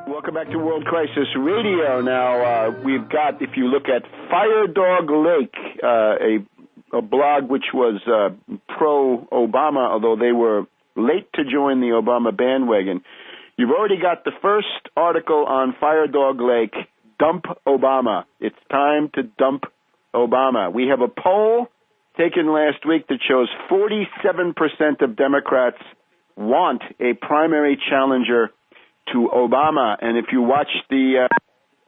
Welcome back to World Crisis Radio. Now, we've got, if you look at Fire Dog Lake, a blog which was pro-Obama, although they were late to join the Obama bandwagon. You've already got the first article on Fire Dog Lake, Dump Obama. It's time to dump Obama. We have a poll taken last week that shows 47% of Democrats want a primary challenger to Obama. And if you watch the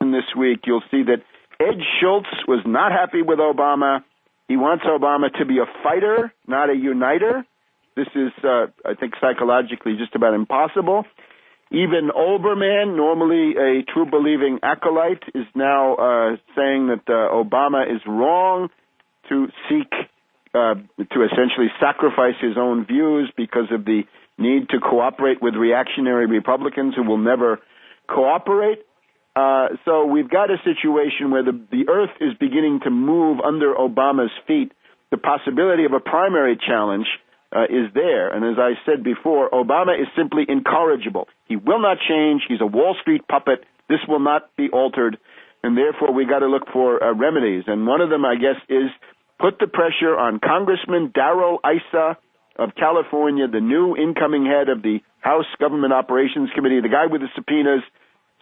this week, you'll see that Ed Schultz was not happy with Obama. He wants Obama to be a fighter, not a uniter. This is, I think, psychologically just about impossible. Even Olbermann, normally a true-believing acolyte, is now saying that Obama is wrong to seek to essentially sacrifice his own views because of the need to cooperate with reactionary Republicans who will never cooperate. So we've got a situation where the earth is beginning to move under Obama's feet. The possibility of a primary challenge is there. And as I said before, Obama is simply incorrigible. He will not change. He's a Wall Street puppet. This will not be altered. And therefore, we got to look for remedies. And one of them, I guess, is put the pressure on Congressman Darrell Issa of California, the new incoming head of the House Government Operations Committee, the guy with the subpoenas.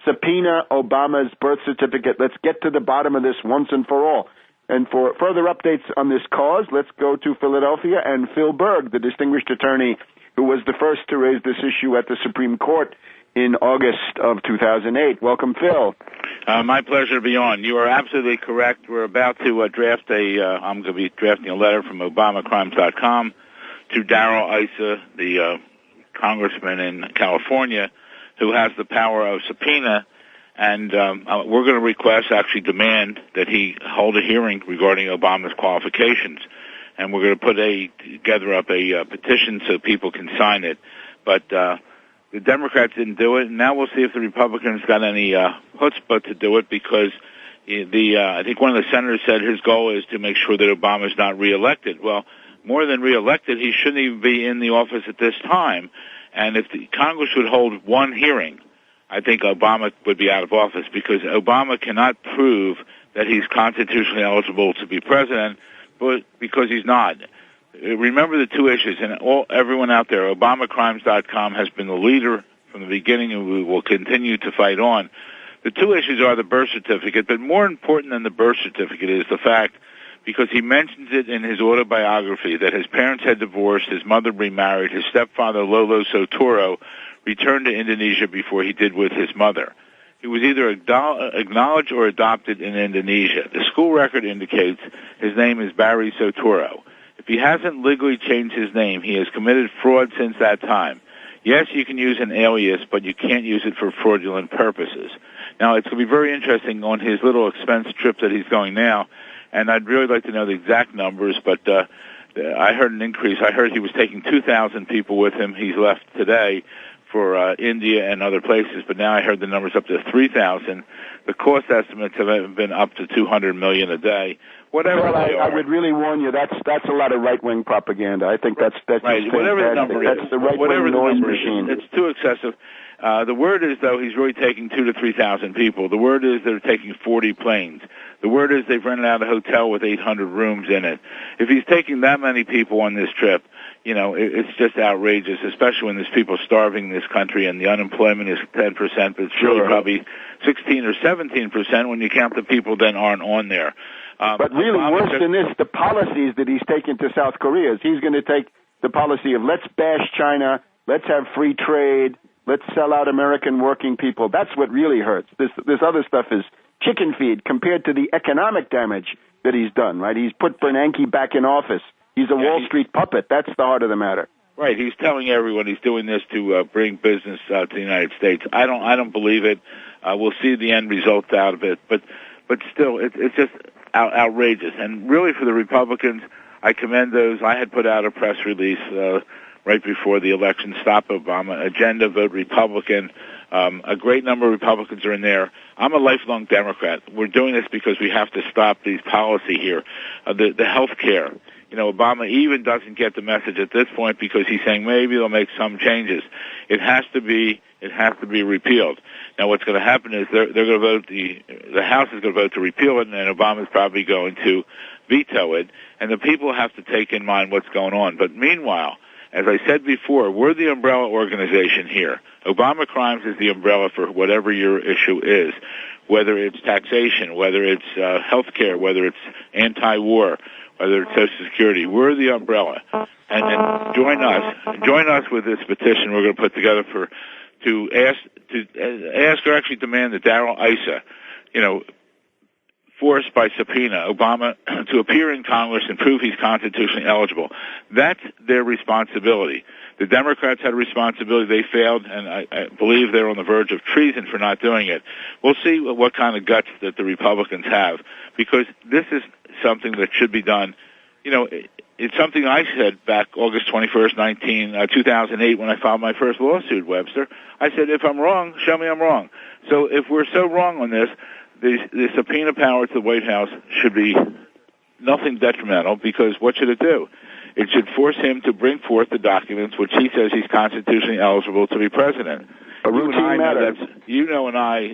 Subpoena Obama's birth certificate. Let's get to the bottom of this once and for all. And for further updates on this cause, let's go to Philadelphia and Phil Berg, the distinguished attorney who was the first to raise this issue at the Supreme Court in August of 2008. Welcome, Phil. My pleasure to be on. You are absolutely correct. We're about to draft I'm going to be drafting a letter from ObamaCrimes.com to Darrell Issa, the congressman in California, who has the power of subpoena, and we're going to request, actually demand, that he hold a hearing regarding Obama's qualifications. And we're going to put gather up a petition so people can sign it. But the Democrats didn't do it, and now we'll see if the Republicans got any chutzpah to do it, because I think one of the senators said his goal is to make sure that Obama's not reelected. Well, more than reelected, he shouldn't even be in the office at this time. And if the Congress would hold one hearing, I think Obama would be out of office, because Obama cannot prove that he's constitutionally eligible to be president, but because he's not. Remember the two issues, and everyone out there, ObamaCrimes.com has been the leader from the beginning, and we will continue to fight on. The two issues are the birth certificate, but more important than the birth certificate is the fact, because he mentions it in his autobiography, that his parents had divorced, his mother remarried, his stepfather, Lolo Sotoro, returned to Indonesia before he did with his mother. He was either acknowledged or adopted in Indonesia. The school record indicates his name is Barry Sotoro. If he hasn't legally changed his name, he has committed fraud since that time. Yes, you can use an alias, but you can't use it for fraudulent purposes. Now, it's going to be very interesting on his little expense trip that he's going now, and I'd really like to know the exact numbers, but I heard an increase. I heard he was taking 2,000 people with him. He's left today for India and other places, but now I heard the numbers up to 3,000. The cost estimates have been up to $200 million a day. Whatever well, they are. I would really warn you, that's a lot of right-wing propaganda. I think that's right. Whatever the number is. That's the right-wing noise machine. It's too excessive. The word is, though, he's really taking 2,000 to 3,000 people. The word is they're taking 40 planes. The word is they've rented out a hotel with 800 rooms in it. If he's taking that many people on this trip, you know, it's just outrageous, especially when there's people starving in this country and the unemployment is 10%, but it's really probably 16 or 17% when you count the people that aren't on there. But really, worse than this, the policies that he's taken to South Korea is he's going to take the policy of let's bash China, let's have free trade, let's sell out American working people. That's what really hurts. This other stuff is chicken feed compared to the economic damage that he's done, right? He's put Bernanke back in office. He's a Wall Street puppet. That's the heart of the matter. Right. He's telling everyone he's doing this to bring business to the United States. I don't believe it. We'll see the end results out of it. But still, it's just outrageous. And really, for the Republicans, I commend those. I had put out a press release right before the election, Stop Obama, Agenda, Vote Republican. A great number of Republicans are in there. I'm a lifelong Democrat. We're doing this because we have to stop these policy here. The health care. Obama even doesn't get the message at this point because he's saying maybe they'll make some changes. It has to be repealed. Now, what's going to happen is they're going to vote. The House is going to vote to repeal it, and Obama's probably going to veto it. And the people have to take in mind what's going on. But meanwhile, as I said before, we're the umbrella organization here. Obama Crimes is the umbrella for whatever your issue is, whether it's taxation, whether it's health care, whether it's anti-war, whether it's Social Security. We're the umbrella. And then join us with this petition we're going to put together to ask or actually demand that Darrell Issa, forced by subpoena Obama to appear in Congress and prove he's constitutionally eligible. That's their responsibility. The Democrats had a responsibility. They failed, and I believe they're on the verge of treason for not doing it. We'll see what kind of guts that the Republicans have, because this is something that should be done. It's something I said back August 21st, 2008, when I filed my first lawsuit, Webster. I said, if I'm wrong, show me I'm wrong. So if we're so wrong on this, the subpoena power to the White House should be nothing detrimental, because what should it do? It should force him to bring forth the documents which he says he's constitutionally eligible to be president. A routine matter.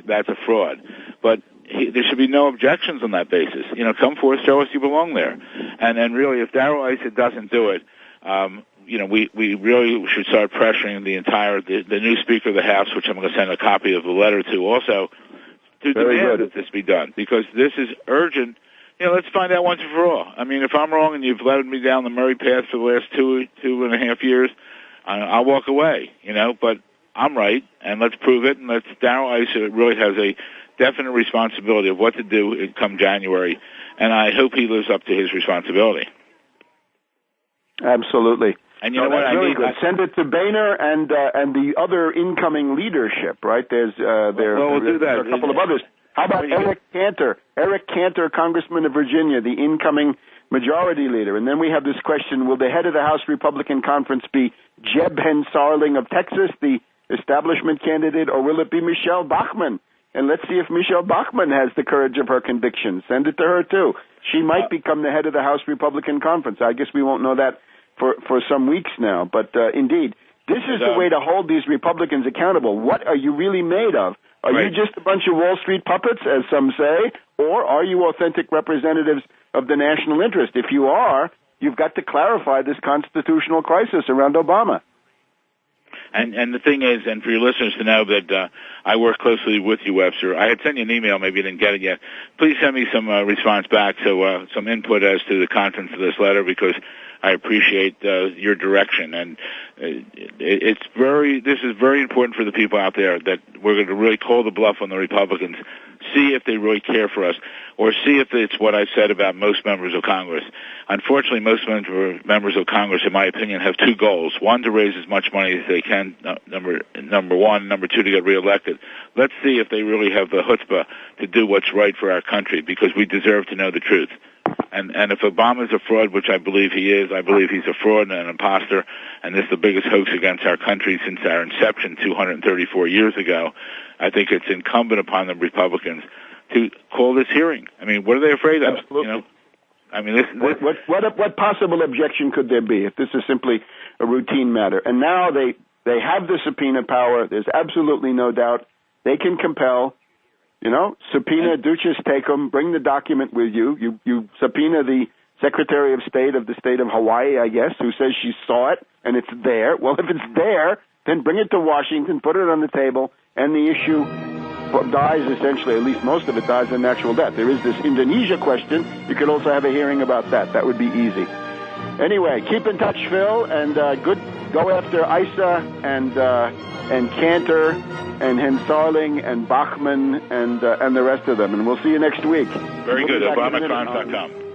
That's a fraud. But there should be no objections on that basis. Come forth, show us you belong there. And really, if Darrell Issa doesn't do it, we really should start pressuring the new Speaker of the House, which I'm going to send a copy of the letter to also, to demand that this be done, because this is urgent. Let's find out once and for all. I mean, if I'm wrong and you've led me down the Murray path for the last two and a half years, I'll walk away, but I'm right, and let's prove it, and Darrell Issa really has a definite responsibility of what to do come January, and I hope he lives up to his responsibility. Absolutely. And you know what? Really good. Send it to Boehner and the other incoming leadership, right? We'll do that. There are a couple of others. How about Eric Cantor? Eric Cantor, Congressman of Virginia, the incoming majority leader. And then we have this question, will the head of the House Republican Conference be Jeb Hensarling of Texas, the establishment candidate, or will it be Michelle Bachmann? And let's see if Michelle Bachmann has the courage of her convictions. Send it to her, too. She might become the head of the House Republican Conference. I guess we won't know that for some weeks now. But indeed, this is the way to hold these Republicans accountable. What are you really made of? Are you just a bunch of Wall Street puppets, as some say, or are you authentic representatives of the national interest? If you are, you've got to clarify this constitutional crisis around Obama. And the thing is, and for your listeners to know that I work closely with you, Webster. I had sent you an email, maybe you didn't get it yet. Please send me some response back, so some input as to the contents of this letter, because I appreciate your direction. And this is very important for the people out there, that we're going to really call the bluff on the Republicans, see if they really care for us, or see if it's what I've said about most members of Congress. Unfortunately, most members of Congress, in my opinion, have two goals. One, to raise as much money as they can, number one. Number two, to get reelected. Let's see if they really have the chutzpah to do what's right for our country, because we deserve to know the truth. And if Obama's a fraud, which I believe he is, I believe he's a fraud and an imposter, and this is the biggest hoax against our country since our inception 234 years ago, I think it's incumbent upon the Republicans to call this hearing. I mean, what are they afraid of? Absolutely. I mean, what possible objection could there be if this is simply a routine matter? And now they have the subpoena power. There's absolutely no doubt they can compel. Subpoena Duchess Takum, bring the document with you. You subpoena the Secretary of State of the state of Hawaii, I guess, who says she saw it and it's there. Well, if it's there, then bring it to Washington, put it on the table, and the issue dies essentially, at least most of it dies a natural death. There is this Indonesia question. You could also have a hearing about that. That would be easy. Anyway, keep in touch, Phil, and go after Issa and Cantor and Hensarling and Bachmann and the rest of them. And we'll see you next week. Very good. ObamaCrimes.com.